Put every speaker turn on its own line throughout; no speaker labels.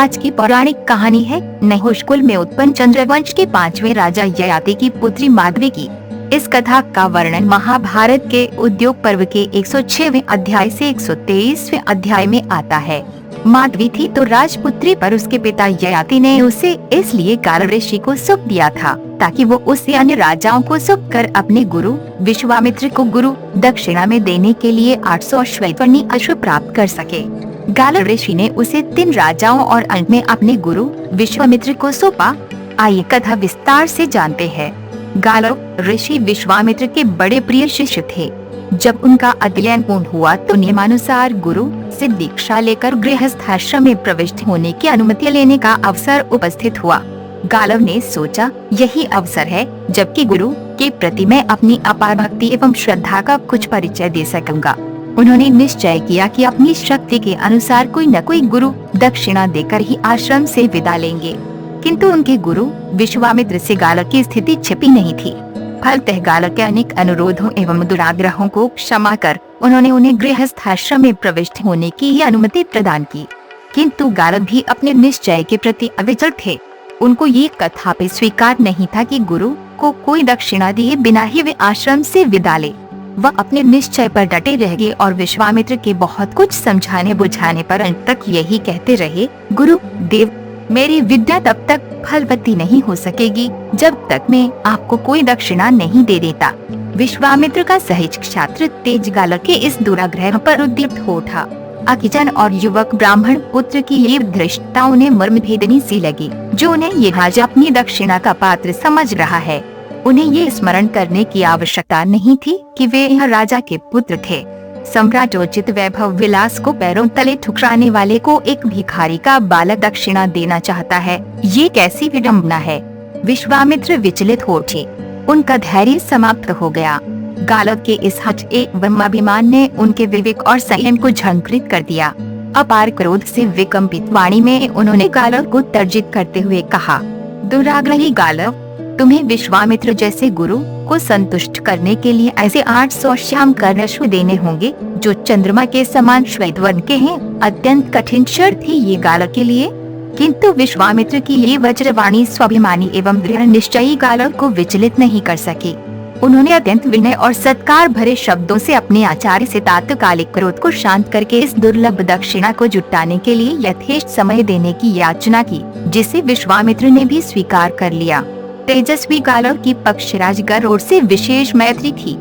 आज की पौराणिक कहानी है नहुष कुल में उत्पन्न चंद्रवंश के 5वें राजा ययाति की पुत्री माधवी की। इस कथा का वर्णन महाभारत के उद्योग पर्व के 106वें अध्याय से 123वें अध्याय में आता है। माधवी थी तो राजपुत्री, पर उसके पिता ययाति ने उसे इसलिए गाल ऋषि को सौंप दिया था ताकि वो उससे अन्य राजाओं को सौंप कर अपने गुरु विश्वामित्र को गुरु दक्षिणा में देने के लिए 800 श्वेतवर्णी अश्व प्राप्त कर सके। गाल ऋषि ने उसे 3 राजाओं और अंत में अपने गुरु विश्वामित्र को सौंपा। आइए कथा विस्तार से जानते हैं। गाल ऋषि विश्वामित्र के बड़े प्रिय शिष्य थे। जब उनका अध्ययन पूर्ण हुआ तो नियमानुसार गुरु से दीक्षा लेकर गृहस्थाश्रम में प्रविष्ट होने की अनुमति लेने का अवसर उपस्थित हुआ। गालव ने सोचा यही अवसर है जबकि गुरु के प्रति मैं अपनी अपार भक्ति एवं श्रद्धा का कुछ परिचय दे सकूंगा। उन्होंने निश्चय किया कि अपनी शक्ति के अनुसार कोई न कोई गुरु दक्षिणा देकर ही आश्रम से विदा लेंगे, किंतु उनके गुरु विश्वामित्र से गालव की स्थिति छिपी नहीं थी। फलतः गालव के अनेक अनुरोधों एवं दुराग्रहों को क्षमा कर उन्होंने उन्हें गृहस्थाश्रम में प्रविष्ट होने की ही अनुमति प्रदान की। किंतु गालव भी अपने निश्चय के प्रति अविचल थे। उनको ये कथापि स्वीकार नहीं था कि गुरु को कोई दक्षिणा दिए बिना ही वे आश्रम से विदा ले। वह अपने निश्चय पर डटे रह गए और विश्वामित्र के बहुत कुछ समझाने बुझाने पर अंत तक यही कहते रहे, गुरु देव, मेरी विद्या तब तक फलवती नहीं हो सकेगी जब तक मैं आपको कोई दक्षिणा नहीं दे देता। विश्वामित्र का सहज क्षात्र तेज गाल के इस दुराग्रह पर उद्दीप्त हो उठा। अकिचन और युवक ब्राह्मण पुत्र की ये धृष्टता उन्हें मर्मभेदनी सी लगी। जो उन्हें ये राजा अपनी दक्षिणा का पात्र समझ रहा है, उन्हें ये स्मरण करने की आवश्यकता नहीं थी कि वे यह राजा के पुत्र थे। सम्राटोचित वैभव विलास को पैरों तले ठुकराने वाले को एक भिखारी का बालक दक्षिणा देना चाहता है, ये कैसी विडम्बना है। विश्वामित्र विचलित हो उठे। उनका धैर्य समाप्त हो गया। गालव के इस हठ एवं अभिमान ने उनके विवेक और संयम को झंकृत कर दिया। अपार क्रोध से विकम्पित वाणी में उन्होंने गालव को तर्जित करते हुए कहा, दुराग्रही गालव, तुम्हें विश्वामित्र जैसे गुरु को संतुष्ट करने के लिए ऐसे 800 श्याम कर्ण अश्व देने होंगे जो चंद्रमा के समान श्वेत वर्ण के हैं। अत्यंत कठिन शर्त थी ये गालव के लिए, किंतु विश्वामित्र की ये वज्रवाणी स्वाभिमानी एवं दृढ़ निश्चयी गालव को विचलित नहीं कर सकी। उन्होंने अत्यंत विनय और सत्कार भरे शब्दों से अपने आचार्य से तात्कालिक क्रोध को शांत करके इस दुर्लभ दक्षिणा को जुटाने के लिए यथेष्ट समय देने की याचना की, जिसे विश्वामित्र ने भी स्वीकार कर लिया। तेजस्वी गालव की पक्षराज गरुड़ से विशेष मैत्री थी।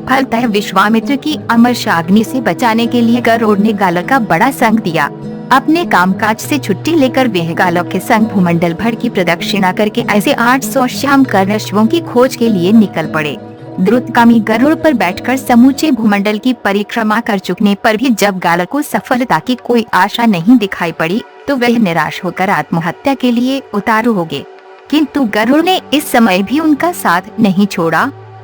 फलतः विश्वामित्र की अमरशाग्नि से बचाने के लिए गरुड़ ने गालव का बड़ा संग दिया। अपने कामकाज से छुट्टी लेकर वह गालव के संग भूमंडल भर की प्रदक्षिणा करके ऐसे 800 श्याम कर्ण अश्वों की खोज के लिए निकल पड़े। द्रुतगामी गरुड़ पर बैठकर समूचे भूमंडल की परिक्रमा कर चुकने पर भी जब गालव को सफलता की कोई आशा नहीं दिखाई पड़ी तो वह निराश होकर आत्महत्या के लिए उतारू हो गए। किंतु गरुड़ ने इस समय भी उनका साथ नहीं छोड़ा।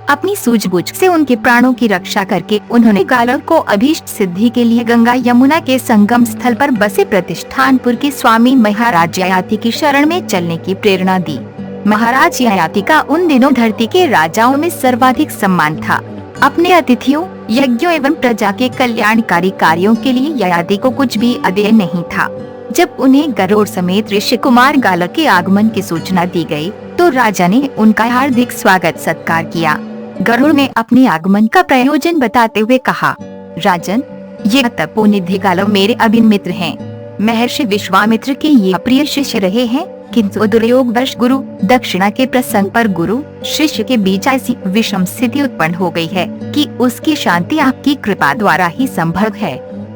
अपनी सूझबूझ से उनके प्राणों की रक्षा करके उन्होंने गालव को अभीष्ट सिद्धि के लिए गंगा यमुना के संगम स्थल पर बसे प्रतिष्ठानपुर के स्वामी महाराज ययाति की शरण में चलने की प्रेरणा दी। महाराज ययाति का उन दिनों धरती के राजाओं में सर्वाधिक सम्मान था। अपने अतिथियों, यज्ञों एवं प्रजा के कल्याणकारी कार्यों के लिए ययाति को कुछ भी अदेय नहीं था। जब उन्हें गरुड़ समेत ऋषि कुमार गालव के आगमन की सूचना दी गई तो राजा ने उनका हार्दिक स्वागत सत्कार किया। गरुड़ ने अपने आगमन का प्रयोजन बताते हुए कहा, राजन, ये तपोनिधि गालव मेरे अभिन्न मित्र हैं। महर्षि विश्वामित्र के ये प्रिय शिष्य रहे हैं, किंतु दुर्योगवश गुरु दक्षिणा के प्रसंग पर गुरु शिष्य के बीच ऐसी विषम स्थिति उत्पन्न हो गई है कि उसकी शांति आपकी कृपा द्वारा ही संभव है।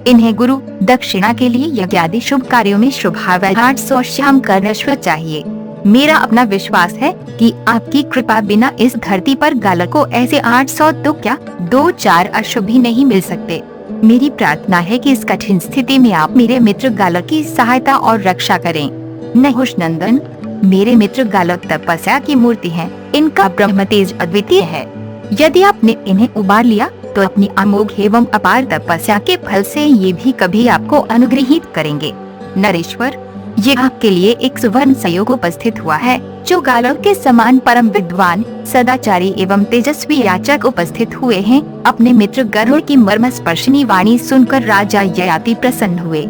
इन्हें गुरु दक्षिणा के लिए यज्ञ आदि शुभ कार्यों में शुभावह 800 श्याम कर्ण अश्व चाहिए। मेरा अपना विश्वास है कि आपकी कृपा बिना इस धरती पर गालव को ऐसे 800 तो क्या 2-4 अश्व भी नहीं मिल सकते। मेरी प्रार्थना है कि इस कठिन स्थिति में आप मेरे मित्र गालव की सहायता और रक्षा करें। नहुष नंदन, मेरे मित्र गालव तपस्या की मूर्ति हैं। इनका ब्रह्म तेज अद्वितीय है। यदि आपने इन्हें उबार लिया तो अपनी अमोघ एवं अपार तपस्या के फल से ये भी कभी आपको अनुग्रहित करेंगे। नरेश्वर, ये आपके लिए एक सुवर्ण संयोग उपस्थित हुआ है। जो गालव के समान परम विद्वान, सदाचारी एवं तेजस्वी याचक उपस्थित हुए हैं। अपने मित्र गरुड़ की मर्मस्पर्शिनी वाणी सुनकर राजा ययाति प्रसन्न हुए।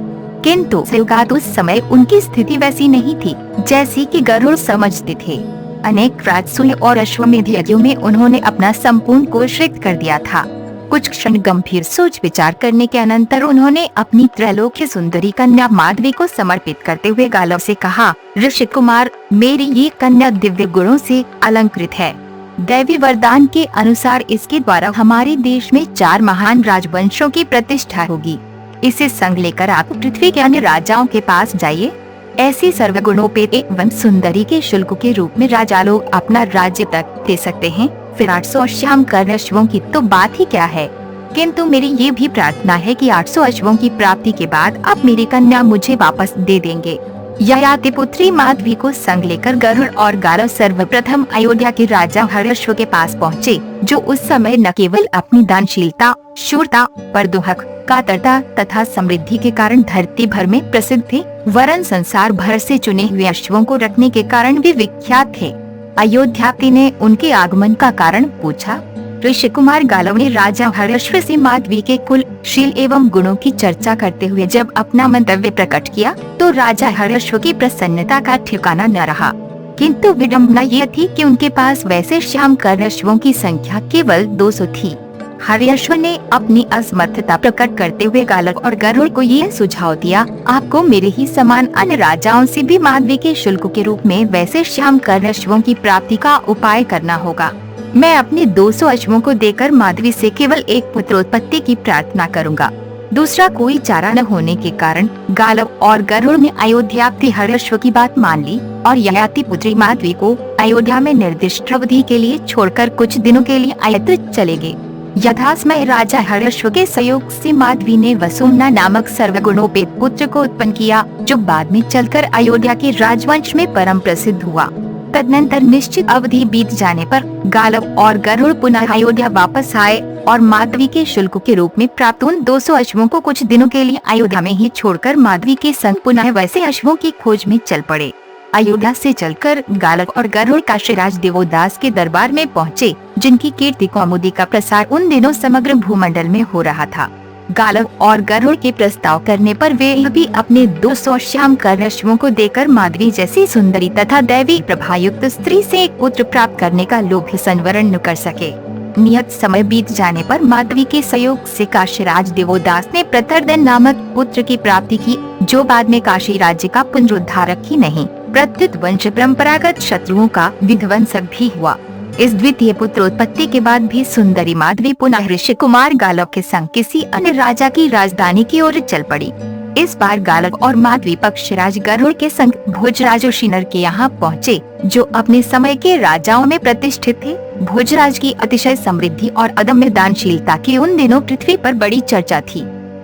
किंतु सयुगात उस समय उनकी स्थिति वैसी नहीं थी जैसी कि गरुड़ समझते थे। अनेक राजसूय और अश्वमेध यज्ञों में उन्होंने अपना संपूर्ण कोष रिक्त कर दिया था। कुछ क्षण गंभीर सोच विचार करने के अनंतर उन्होंने अपनी त्रैलोक्य सुंदरी कन्या माधवी को समर्पित करते हुए गालव से कहा, ऋषि कुमार, मेरी ये कन्या दिव्य गुणों से अलंकृत है। दैवी वरदान के अनुसार इसके द्वारा हमारे देश में 4 महान राजवंशों की प्रतिष्ठा होगी। इसे संग लेकर आप पृथ्वी के अन्य राजाओं के पास जाइए। ऐसी सर्वगुणोपेत एवं सुंदरी के शुल्क के रूप में राजा लोग अपना राज्य तक दे सकते हैं। फिर 800 श्याम कर्ण अश्वों की तो बात ही क्या है। किंतु मेरी ये भी प्रार्थना है कि 800 अश्वों की प्राप्ति के बाद आप मेरी कन्या मुझे वापस दे देंगे। ययाति पुत्री माधवी को संग लेकर गरुड़ और गालव सर्वप्रथम अयोध्या के राजा हर्षव के पास पहुँचे, जो उस समय न केवल अपनी दानशीलता, शूरता, परदुहक, कातरता तथा समृद्धि के कारण धरती भर में प्रसिद्ध थे, वरन संसार भर से चुने हुए अश्वों को रखने के कारण भी विख्यात थे। अयोध्यापति ने उनके आगमन का कारण पूछा। ऋषि कुमार गालव ने राजा हर्षव से माधवी के कुल, शील एवं गुणों की चर्चा करते हुए जब अपना मंतव्य प्रकट किया तो राजा हर्षव की प्रसन्नता का ठिकाना न रहा। किंतु विडम्बना यह थी कि उनके पास वैसे श्याम कर्ण अश्वों की संख्या केवल 200 थी। हर्षव ने अपनी असमर्थता प्रकट करते हुए गालव और गरुड़ को यह सुझाव दिया, आपको मेरे ही समान अन्य राजाओं से भी माधवी के शुल्क के रूप में वैसे श्याम कर्ण अश्वों की प्राप्ति का उपाय करना होगा। मैं अपने 200 अश्वों को देकर माधवी से केवल एक पुत्रोत्पत्ति की प्रार्थना करूंगा। दूसरा कोई चारा न होने के कारण गालव और गरुड़ ने अयोध्यापति हर्षव की बात मान ली और ययाति पुत्री माधवी को अयोध्या में निर्दिष्ट अवधि के लिए छोड़कर कुछ दिनों के लिए अयत्र चले गए। यथासमय राजा हर्षव के सहयोग से माधवी ने वसुमना नामक सर्वगुणोपेत पुत्र को उत्पन्न किया, जो बाद में चलकर अयोध्या के राजवंश में परम प्रसिद्ध हुआ। तदनंतर निश्चित अवधि बीत जाने पर गालव और गरुड़ पुनः अयोध्या वापस आए और माधवी के शुल्क के रूप में प्राप्त उन 200 अश्वों को कुछ दिनों के लिए अयोध्या में ही छोड़कर माधवी के संग पुनः वैसे अश्वों की खोज में चल पड़े। अयोध्या से चलकर गालव और गरुड़ काशीराज देवोदास के दरबार में पहुँचे, जिनकी कीर्ति कौमुदी का प्रसार उन दिनों समग्र भूमंडल में हो रहा था। गालव और गरुड़ के प्रस्ताव करने पर वे भी अपने 200 श्याम कर्ण अश्वों को देकर माधवी जैसी सुंदरी तथा दैवी प्रभायुक्त स्त्री से एक पुत्र प्राप्त करने का लोभ संवरण न कर सके। नियत समय बीत जाने पर माधवी के सहयोग से काशीराज देवोदास ने प्रतरदन नामक पुत्र की प्राप्ति की, जो बाद में काशी राज्य का पुनरुद्धारक ही नहीं, प्रत्युत वंश परंपरागत शत्रुओं का विध्वंसक भी हुआ। इस द्वितीय पुत्रोत्पत्ति के बाद भी सुंदरी माधवी पुनः ऋषि कुमार गालव के संग किसी अन्य राजा की राजधानी की ओर चल पड़ी। इस बार गालव और माधवी पक्षराज गरुड़ के संग भोजराज उशिनर के यहाँ पहुँचे, जो अपने समय के राजाओं में प्रतिष्ठित थे। भोजराज की अतिशय समृद्धि और अदम्य दानशीलता की उन दिनों पृथ्वी पर बड़ी चर्चा थी,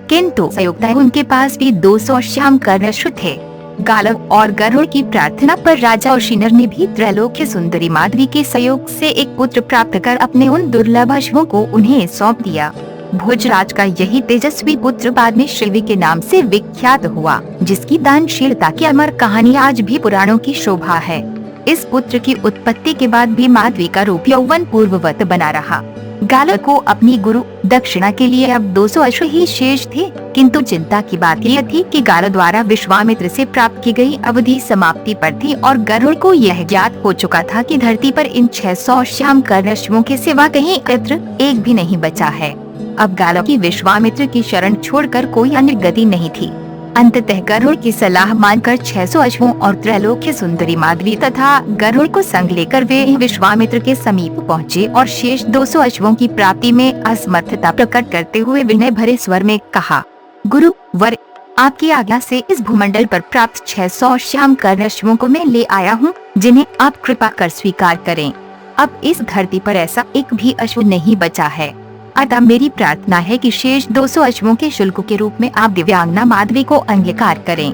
किंतु संयुक्तः उनके पास भी 200 श्याम कर्ण अश्व थे। गालव और गरुड़ की प्रार्थना पर राजा उशिनर ने भी त्रैलोक्य सुंदरी माधवी के सहयोग से एक पुत्र प्राप्त कर अपने उन दुर्लभ अश्वों को उन्हें सौंप दिया। भोजराज का यही तेजस्वी पुत्र बाद में शिवी के नाम से विख्यात हुआ, जिसकी दानशीलता की अमर कहानी आज भी पुराणों की शोभा है। इस पुत्र की उत्पत्ति के बाद भी माधवी का रूप यौवन पूर्ववत बना रहा। गालव को अपनी गुरु दक्षिणा के लिए अब 200 अश्व ही शेष थे, किंतु चिंता की बात यह थी कि गालव द्वारा विश्वामित्र से प्राप्त की गई अवधि समाप्ति पर थी और गरुड़ को यह ज्ञात हो चुका था कि धरती पर इन 600 श्याम कर्ण अश्वों के सिवा कहीं एकत्र एक भी नहीं बचा है। अब गालव की विश्वामित्र की शरण छोड़कर कोई अन्य गति नहीं थी। अंततः गरुड़ की सलाह मानकर 600 अश्वों और त्रैलोक्य सुंदरी माधवी तथा गरुड़ को संग लेकर वे विश्वामित्र के समीप पहुँचे और शेष 200 अश्वों की प्राप्ति में असमर्थता प्रकट करते हुए विनय भरे स्वर में कहा, गुरु वर, आपकी आज्ञा से इस भूमंडल पर प्राप्त 600 श्याम कर्ण अश्वों को मैं ले आया हूँ, जिन्हें आप कृपा कर स्वीकार करें। अब इस धरती पर ऐसा एक भी अश्व नहीं बचा है, अतः मेरी प्रार्थना है कि शेष 200 अश्वों के शुल्क के रूप में आप दिव्यांगना माधवी को अंगीकार करें।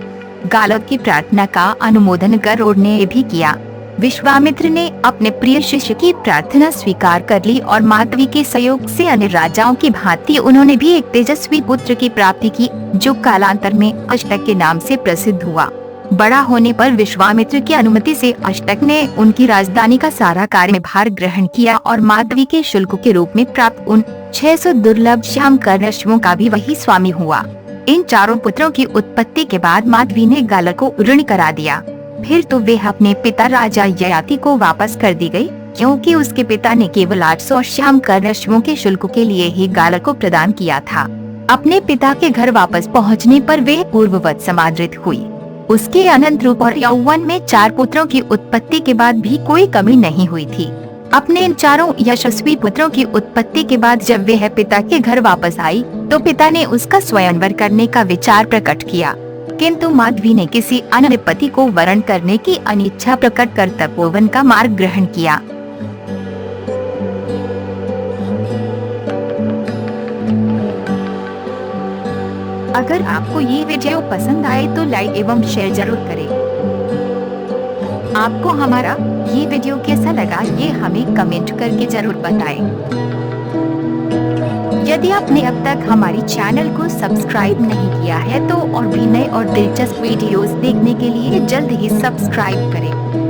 गालव की प्रार्थना का अनुमोदन गरुड़ ने भी किया। विश्वामित्र ने अपने प्रिय शिष्य की प्रार्थना स्वीकार कर ली और माधवी के सहयोग से अन्य राजाओं की भांति उन्होंने भी एक तेजस्वी पुत्र की प्राप्ति की, जो कालांतर में अष्टक के नाम से प्रसिद्ध हुआ। बड़ा होने पर विश्वामित्र की अनुमति से अष्टक ने उनकी राजधानी का सारा कार्यभार ग्रहण किया और माधवी के शुल्क के रूप में प्राप्त उन 600 दुर्लभ श्याम कर्ण अश्वों का भी वही स्वामी हुआ। इन चारों पुत्रों की उत्पत्ति के बाद माधवी ने गाला को ऋण करा दिया। फिर तो वे अपने पिता राजा ययाति को वापस कर दी गई, क्योंकि उसके पिता ने केवल 800 श्याम कर्णश्वों के शुल्क के लिए ही गाला को प्रदान किया था। अपने पिता के घर वापस पहुंचने पर वे पूर्ववत समादृत हुई। उसके अनंत रूप और यौवन में 4 पुत्रों की उत्पत्ति के बाद भी कोई कमी नहीं हुई थी। अपने इन चारों यशस्वी पुत्रों की उत्पत्ति के बाद जब वह पिता के घर वापस आई तो पिता ने उसका स्वयंवर करने का विचार प्रकट किया, किंतु माधवी ने किसी अन्य पति को वरण करने की अनिच्छा प्रकट कर तपोवन का मार्ग ग्रहण किया। अगर आपको ये वीडियो पसंद आए तो लाइक एवं शेयर जरूर करें। आपको हमारा ये वीडियो कैसा लगा ये हमें कमेंट करके जरूर बताएं। यदि आपने अब तक हमारी चैनल को सब्सक्राइब नहीं किया है तो और भी नए और दिलचस्प वीडियोस देखने के लिए जल्द ही सब्सक्राइब करें।